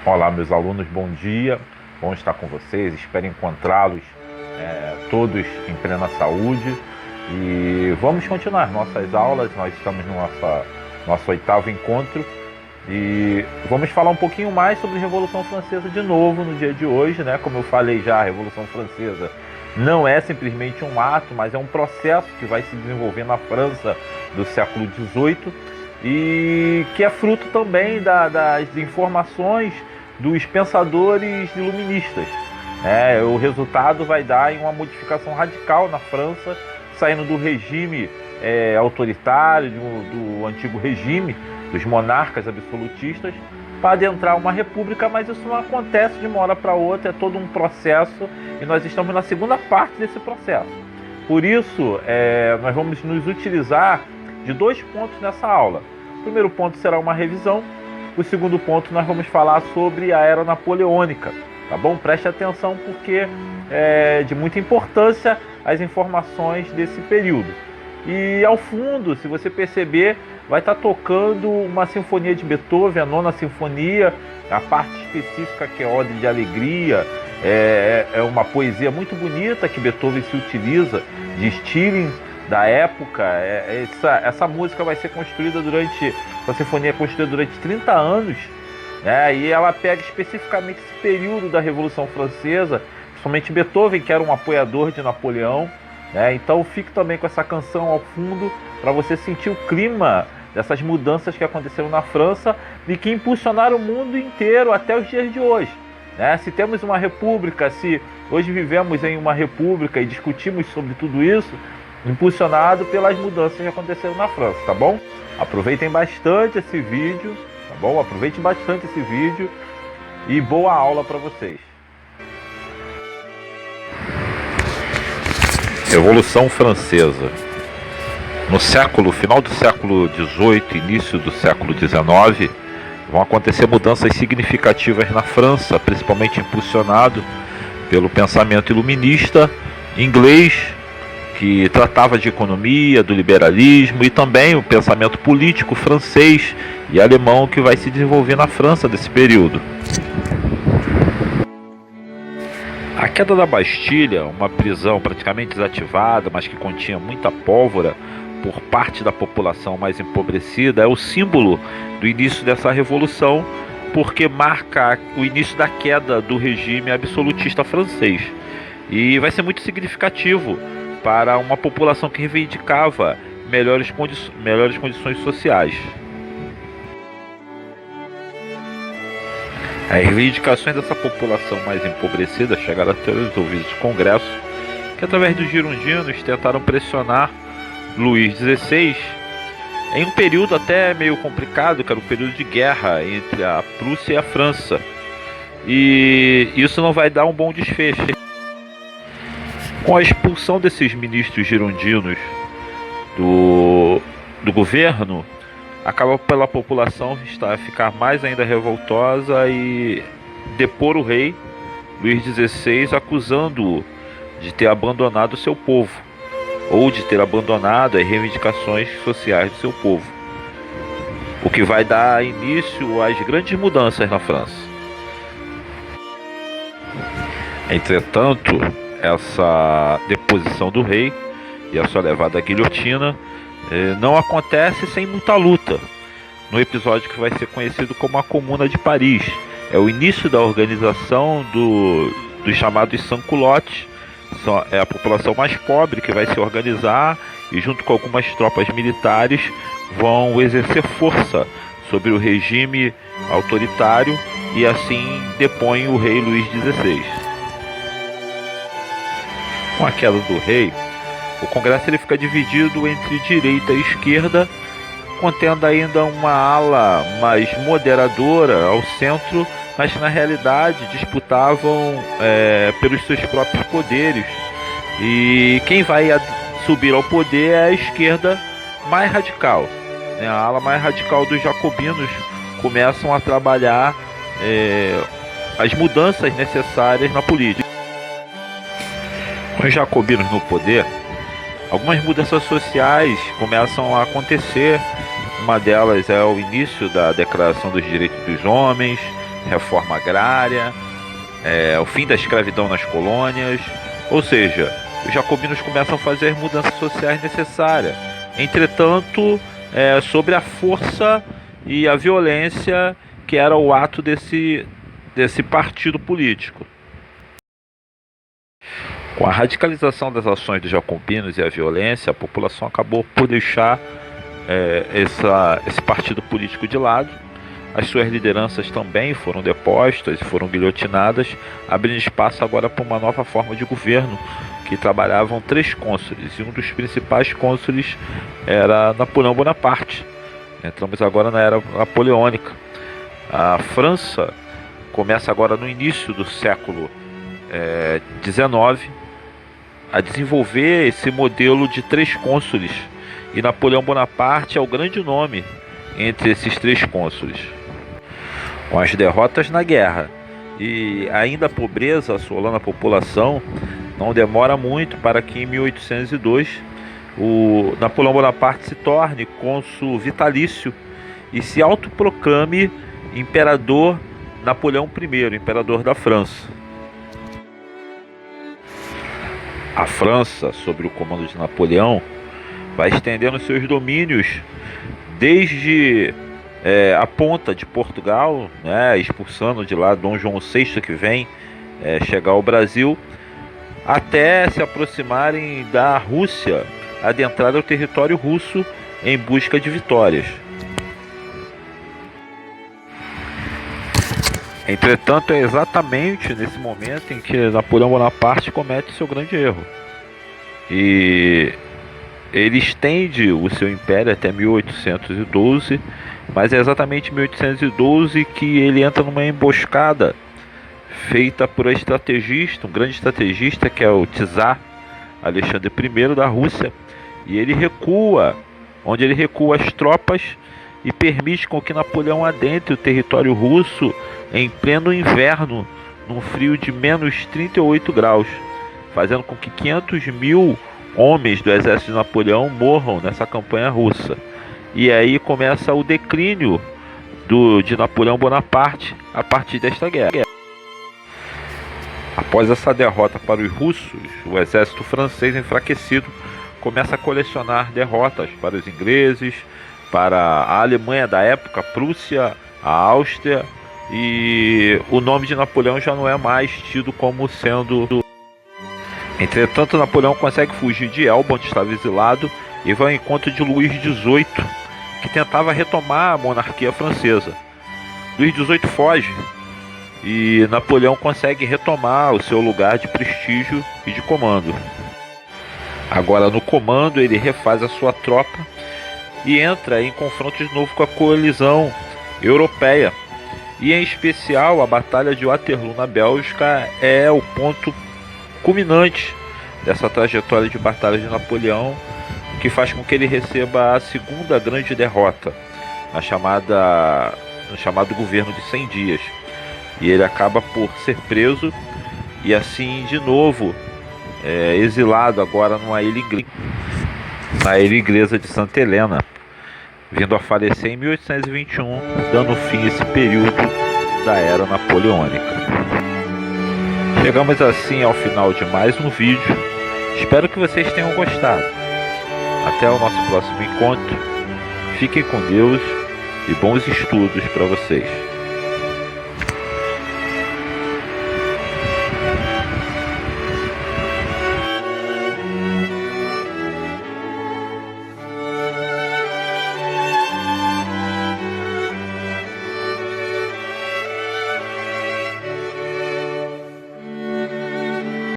Olá, meus alunos, bom dia. Bom estar com vocês. Espero encontrá-los todos em plena saúde. E vamos continuar nossas aulas. Nós estamos no nosso oitavo encontro e vamos falar um pouquinho mais sobre a Revolução Francesa de novo no dia de hoje, né? Como eu falei já, a Revolução Francesa não é simplesmente um ato, mas é um processo que vai se desenvolver na França do século XVIII e que é fruto também das informações dos pensadores iluministas. O resultado vai dar em uma modificação radical na França, saindo do regime autoritário, do antigo regime dos monarcas absolutistas, para adentrar uma república, mas isso não acontece de uma hora para outra, é todo um processo e nós estamos na segunda parte desse processo. Por isso, nós vamos nos utilizar de dois pontos nessa aula. O primeiro ponto será uma revisão. O segundo ponto nós vamos falar sobre a Era Napoleônica, tá bom? Preste atenção porque é de muita importância as informações desse período. E ao fundo, se você perceber, vai estar tocando uma sinfonia de Beethoven, a nona sinfonia, a parte específica que é Ode de Alegria, é uma poesia muito bonita que Beethoven se utiliza de Stirling da época. Essa música vai ser construída essa sinfonia é construída durante 30 anos, e ela pega especificamente esse período da Revolução Francesa, principalmente Beethoven, que era um apoiador de Napoleão, então fique também com essa canção ao fundo para você sentir o clima dessas mudanças que aconteceram na França e que impulsionaram o mundo inteiro até os dias de hoje. Se temos uma república, se hoje vivemos em uma república e discutimos sobre tudo isso, impulsionado pelas mudanças que aconteceram na França, tá bom? Aproveitem bastante esse vídeo, tá bom? Aproveite bastante esse vídeo e boa aula para vocês. Revolução Francesa. No final do século XVIII, início do século XIX, vão acontecer mudanças significativas na França, principalmente impulsionado pelo pensamento iluminista inglês, que tratava de economia, do liberalismo, e também o pensamento político francês e alemão que vai se desenvolver na França desse período. A queda da Bastilha, uma prisão praticamente desativada, mas que continha muita pólvora por parte da população mais empobrecida, é o símbolo do início dessa revolução, porque marca o início da queda do regime absolutista francês. E vai ser muito significativo para uma população que reivindicava melhores condições sociais. As reivindicações dessa população mais empobrecida chegaram até os ouvidos do Congresso, que através dos girondinos tentaram pressionar Luís XVI em um período até meio complicado, que era um período de guerra entre a Prússia e a França. E isso não vai dar um bom desfecho. Com a expulsão desses ministros girondinos do governo, acaba pela população ficar mais ainda revoltosa e depor o rei Luís XVI, acusando-o de ter abandonado o seu povo, ou de ter abandonado as reivindicações sociais do seu povo, o que vai dar início às grandes mudanças na França. Entretanto, essa deposição do rei e a sua levada à guilhotina não acontece sem muita luta. No episódio que vai ser conhecido como a Comuna de Paris, é o início da organização dos chamados sans-culottes. É a população mais pobre que vai se organizar e, junto com algumas tropas militares, vão exercer força sobre o regime autoritário e assim depõem o rei Luís XVI. Com a queda do rei, o Congresso fica dividido entre direita e esquerda, contendo ainda uma ala mais moderadora ao centro, mas que na realidade disputavam pelos seus próprios poderes. E quem vai subir ao poder é a esquerda mais radical. A ala mais radical dos jacobinos começam a trabalhar as mudanças necessárias na política. Com os jacobinos no poder, algumas mudanças sociais começam a acontecer. Uma delas é o início da Declaração dos Direitos dos Homens, reforma agrária, o fim da escravidão nas colônias. Ou seja, os jacobinos começam a fazer as mudanças sociais necessárias. Entretanto, sobre a força e a violência que era o ato desse partido político. Com a radicalização das ações dos jacobinos e a violência, a população acabou por deixar esse partido político de lado. As suas lideranças também foram depostas e foram guilhotinadas, abrindo espaço agora para uma nova forma de governo, que trabalhavam 3 cônsules, e um dos principais cônsules era Napoleão Bonaparte. Entramos agora na era napoleônica. A França começa agora no início do século XIX a desenvolver esse modelo de 3 cônsules, e Napoleão Bonaparte é o grande nome entre esses 3 cônsules. Com as derrotas na guerra e ainda a pobreza assolando a população, não demora muito para que em 1802 o Napoleão Bonaparte se torne cônsul vitalício e se autoproclame imperador Napoleão I, imperador da França. A França, sob o comando de Napoleão, vai estendendo seus domínios desde a ponta de Portugal, expulsando de lá Dom João VI, que vem chegar ao Brasil, até se aproximarem da Rússia, adentrar o território russo em busca de vitórias. Entretanto, é exatamente nesse momento em que Napoleão Bonaparte comete seu grande erro. E ele estende o seu império até 1812, mas é exatamente em 1812 que ele entra numa emboscada feita por um estrategista, um grande estrategista, que é o Czar Alexandre I da Rússia, e ele recua, onde ele recua as tropas e permite com que Napoleão adentre o território russo em pleno inverno, num frio de menos 38 graus, fazendo com que 500 mil homens do exército de Napoleão morram nessa campanha russa. E aí começa o declínio de Napoleão Bonaparte a partir desta guerra. Após essa derrota para os russos, o exército francês enfraquecido começa a colecionar derrotas para os ingleses, para a Alemanha da época, a Prússia, a Áustria, e o nome de Napoleão já não é mais tido como sendo. Entretanto, Napoleão consegue fugir de Elba, onde estava exilado, e vai ao encontro de Luís XVIII, que tentava retomar a monarquia francesa. Luís XVIII foge e Napoleão consegue retomar o seu lugar de prestígio e de comando. Agora no comando ele refaz a sua tropa e entra em confronto de novo com a coalizão europeia. E em especial a Batalha de Waterloo na Bélgica é o ponto culminante dessa trajetória de batalha de Napoleão, que faz com que ele receba a segunda grande derrota, no chamado governo de 100 dias. E ele acaba por ser preso e assim de novo exilado agora na ilha inglesa de Santa Helena, vindo a falecer em 1821, dando fim a esse período da era napoleônica. Chegamos assim ao final de mais um vídeo. Espero que vocês tenham gostado. Até o nosso próximo encontro. Fiquem com Deus e bons estudos para vocês.